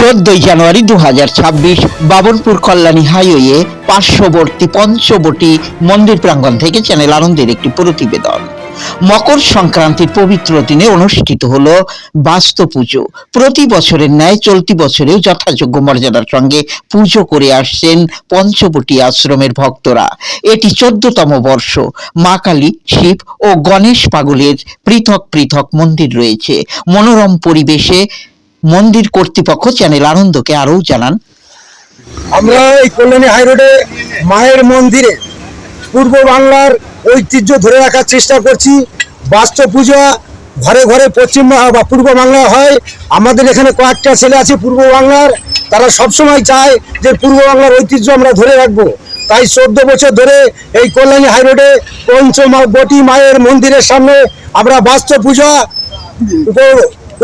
14 জানুয়ারি 2026 Babanpur Kalyani highway পার্শ্ববর্তী পঞ্চবটি মন্দির প্রাঙ্গণ থেকে চ্যানেল আনন্দের একটি প্রতিবেদন। মকর সংক্রান্তির পবিত্র দিনে অনুষ্ঠিত হলো বাস্তু পুজো। প্রতি বছরের ন্যায় চলতি বছরেও যথাযোগ্য মর্যাদার সঙ্গে পুজো করে আসছেন পঞ্চবটি আশ্রমের ভক্তরা। এটি 14তম বর্ষ। মা কালী, শিব ও গণেশ পাগলের পৃথক পৃথক মন্দির রয়েছে। মনোরম পরিবেশে মন্দির কর্তৃপক্ষ চ্যানেল আনন্দকে আরও জানান, আমরা এই কল্যাণী হাইরোডে মায়ের মন্দিরে পূর্ব বাংলার ঐতিহ্য ধরে রাখার চেষ্টা করছি। বাস্তু পূজা ঘরে ঘরে পশ্চিম বা পূর্ব বাংলায় হয়। আমাদের এখানে কয়েকটা ছেলে আছে পূর্ব বাংলার, তারা সবসময় চায় যে পূর্ব বাংলার ঐতিহ্য আমরা ধরে রাখবো। তাই 14 বছর ধরে এই কল্যাণী হাইরোডে পঞ্চবটি মায়ের মন্দিরের সামনে আমরা বাস্তু পূজা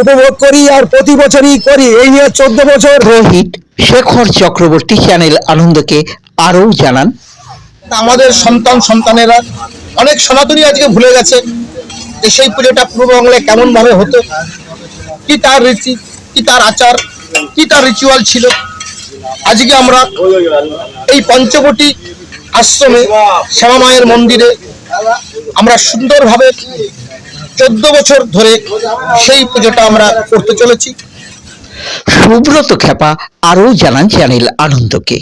উপভোগ করি আর প্রতি বছরই করি। এই নিয়ে 14 বছর। রোহিত শেখর চক্রবর্তী চ্যানেল আনন্দকে আরও জানান, আমাদের সন্তানেরা অনেক সনাতনী আজকে ভুলে গেছে যে সেই পুজোটা পূর্ববাংলায় কেমন ভাবে হতো, কি তার রীতি, কি তার আচার, কি তার রিচুয়াল ছিল। আজকে আমরা এই পঞ্চবটি আশ্রমে শ্যামা মায়ের মন্দিরে আমরা সুন্দরভাবে 14 বছর ধরে সেই পুজোটা আমরা করতে চলেছি। সুব্রত খেপা আরও জানান চ্যানেল আনন্দকে।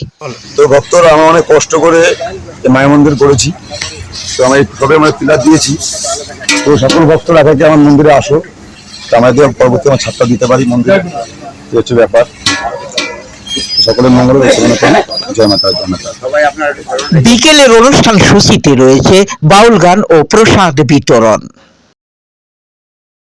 তো ভক্তরা আমরা অনেক কষ্ট করে মায়ের মন্দির করেছি, তো আমরা এই সবে আমরা পিলার দিয়েছি। তো সকল ভক্তরা থেকে আমার মন্দিরে আসো, তো আমাদের পরবর্তী আমার ছাত্রা দিতে পারি মন্দিরে, হচ্ছে ব্যাপার। সকলের মঙ্গল, জয় মাতা, জয় মাতা। বিকেলের অনুষ্ঠান সূচিতে রয়েছে বাউল গান ও প্রসাদ বিতরণ।